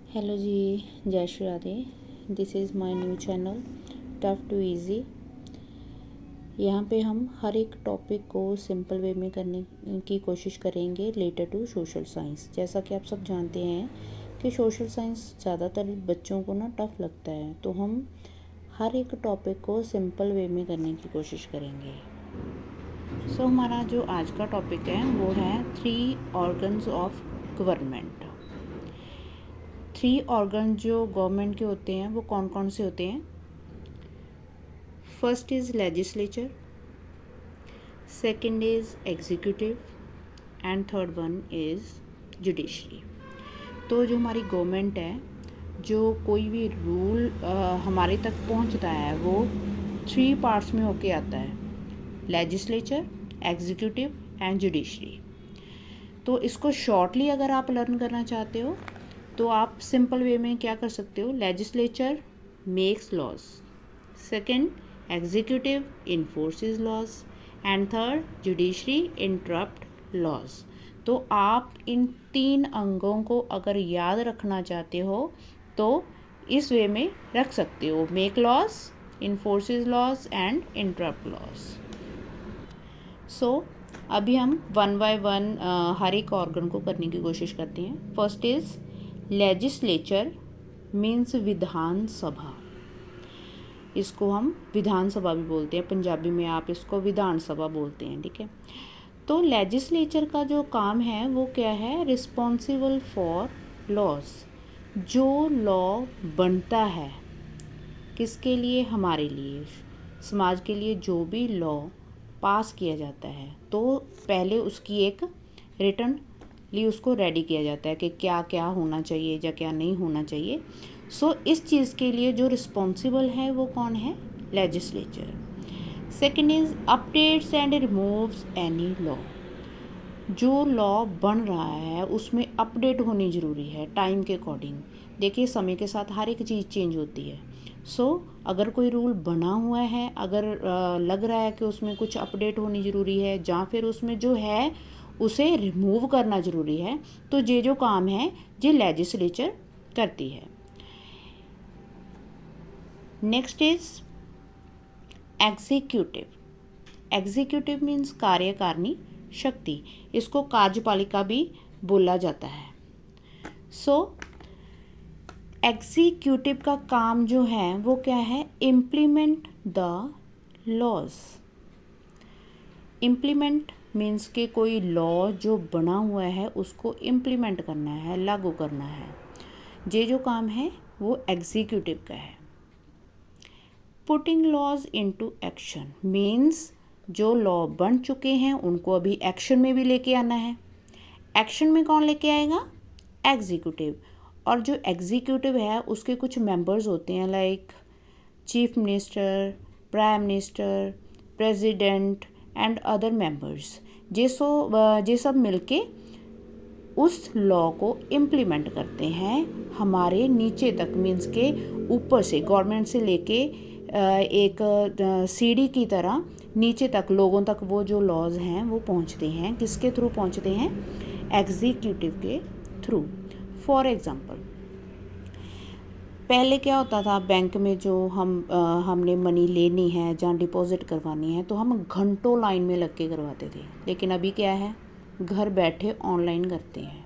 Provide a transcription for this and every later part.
Hello ji, जय Shri Radhe. This is my new channel tough to easy. यहाँ पे हम हर एक टॉपिक को सिंपल वे में करने की कोशिश करेंगे रिलेटेड टू सोशल साइंस। जैसा कि आप सब जानते हैं कि सोशल साइंस ज़्यादातर बच्चों को ना टफ़ लगता है, तो हम हर एक टॉपिक को सिंपल वे में करने की कोशिश करेंगे। सो हमारा जो आज का टॉपिक है वो है 3 ऑर्गन्स ऑफ गवर्नमेंट। 3 ऑर्गन जो गवर्नमेंट के होते हैं वो कौन कौन से होते हैं? First is legislature, second is executive and third one is judiciary. तो जो हमारी गवर्नमेंट है, जो कोई भी रूल हमारे तक पहुंचता है वो 3 पार्ट्स में होके आता है, लेजिस्लेचर, एग्जीक्यूटिव एंड जुडिशरी। तो इसको शॉर्टली अगर आप लर्न करना चाहते हो तो आप सिंपल वे में क्या कर सकते हो? Legislature makes laws, second executive enforces laws and third judiciary interpret laws. तो आप इन 3 अंगों को अगर याद रखना चाहते हो तो इस वे में रख सकते हो, make laws, enforces laws and interpret laws. So अभी हम वन बाय वन हर एक ऑर्गन को करने की कोशिश करते हैं। First is legislature means Vidhan Sabha. इसको हम विधान सभा भी बोलते हैं, पंजाबी में आप इसको विधान सभा बोलते हैं, ठीक है। तो लेजिस्लेचर का जो काम है वो क्या है? Responsible for laws. जो लॉ बनता है किसके लिए? हमारे लिए, समाज के लिए। जो भी लॉ पास किया जाता है तो पहले उसकी एक रिटर्न लिए उसको रेडी किया जाता है कि क्या क्या होना चाहिए या क्या नहीं होना चाहिए। सो इस चीज़ के लिए जो रिस्पॉन्सिबल है वो कौन है? Legislature. Second is updates and removes any law. जो लॉ बन रहा है उसमें अपडेट होनी ज़रूरी है टाइम के अकॉर्डिंग। देखिए, समय के साथ हर एक चीज़ चेंज होती है। सो अगर कोई रूल बना हुआ है, अगर लग रहा है कि उसमें कुछ अपडेट होनी ज़रूरी है या फिर उसमें जो है उसे रिमूव करना ज़रूरी है, तो ये जो काम है ये लेजिस्लेचर करती है। Next is executive. Executive means कार्यकारिणी शक्ति। इसको कार्यपालिका भी बोला जाता है। सो एग्जीक्यूटिव का काम जो है वो क्या है? Implement the laws. Implement means कि कोई लॉ जो बना हुआ है उसको इम्प्लीमेंट करना है, लागू करना है। ये जो काम है वो एग्जीक्यूटिव का है। Putting laws into action means जो लॉ बन चुके हैं उनको अभी एक्शन में भी लेके आना है। एक्शन में कौन लेके आएगा? एग्जीक्यूटिव। और जो एग्जीक्यूटिव है उसके कुछ मेंबर्स होते हैं, like chief minister, prime minister, president and other members. ये सब मिलके उस लॉ को इम्प्लीमेंट करते हैं हमारे नीचे तक, मीन्स के ऊपर से, गवर्नमेंट से लेके एक सीढ़ी की तरह नीचे तक लोगों तक वो जो लॉज हैं वो पहुंचते हैं। किसके थ्रू पहुंचते हैं? एग्जीक्यूटिव के थ्रू। फॉर एग्जांपल, पहले क्या होता था, बैंक में जो हमने मनी लेनी है या डिपॉजिट करवानी है तो हम घंटों लाइन में लग के करवाते थे। लेकिन अभी क्या है? घर बैठे ऑनलाइन करते हैं,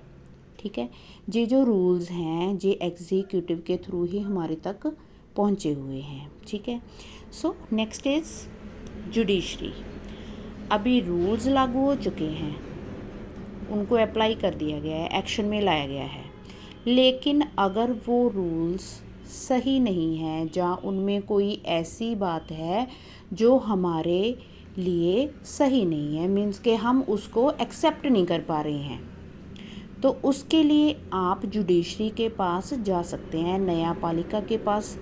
ठीक है। ये जो रूल्स हैं ये एग्जीक्यूटिव के थ्रू ही हमारे तक पहुंचे हुए हैं, ठीक है। So next is judiciary. अभी रूल्स लागू हो चुके हैं, उनको अप्लाई कर दिया गया है, एक्शन में लाया गया है, लेकिन अगर वो रूल्स सही नहीं है या उनमें कोई ऐसी बात है जो हमारे लिए सही नहीं है, मीन्स कि हम उसको एक्सेप्ट नहीं कर पा रहे हैं, तो उसके लिए आप जुडिशरी के पास जा सकते हैं, न्यायपालिका के पास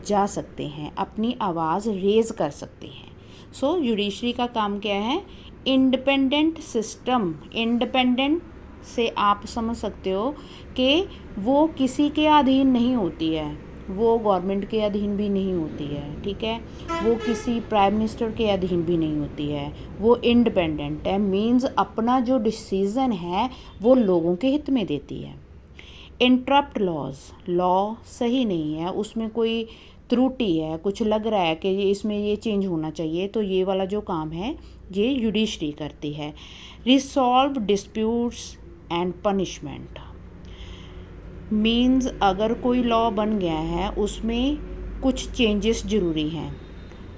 जा सकते हैं, अपनी आवाज़ रेज़ कर सकते हैं। सो जुडिशरी का काम क्या है? Independent system. इंडिपेंडेंट से आप समझ सकते हो कि वो किसी के अधीन नहीं होती है, वो गवर्नमेंट के अधीन भी नहीं होती है, ठीक है। वो किसी प्राइम मिनिस्टर के अधीन भी नहीं होती है, वो इंडिपेंडेंट है। मीन्स अपना जो डिसीज़न है वो लोगों के हित में देती है। इंटरप्ट लॉज, लॉ सही नहीं है, उसमें कोई त्रुटि है, कुछ लग रहा है कि ये इसमें ये चेंज होना चाहिए, तो ये वाला जो काम है ये जुडिशरी करती है। Resolve disputes and punishment means अगर कोई लॉ बन गया है उसमें कुछ चेंजेस ज़रूरी हैं।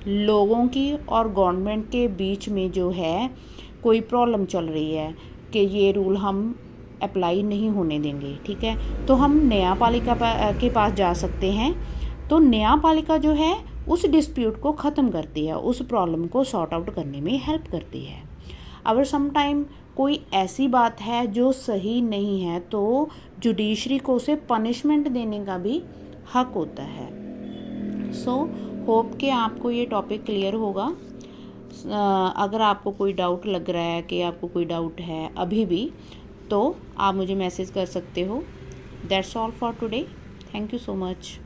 लोगों की और गवर्नमेंट के बीच में जो है कोई प्रॉब्लम चल रही है कि ये रूल हम अप्लाई नहीं होने देंगे, ठीक है, तो हम न्यायपालिका के पास जा सकते हैं। तो न्यायपालिका जो है उस डिस्प्यूट को ख़त्म करती है, उस प्रॉब्लम को सॉर्ट आउट करने में हेल्प करती है। अगर समटाइम कोई ऐसी बात है जो सही नहीं है तो जुडिशरी को उसे पनिशमेंट देने का भी हक होता है। सो होप कि आपको ये टॉपिक क्लियर होगा। अगर आपको कोई डाउट लग रहा है कि आपको कोई डाउट है अभी भी, तो आप मुझे मैसेज कर सकते हो। That's all for today. Thank you so much.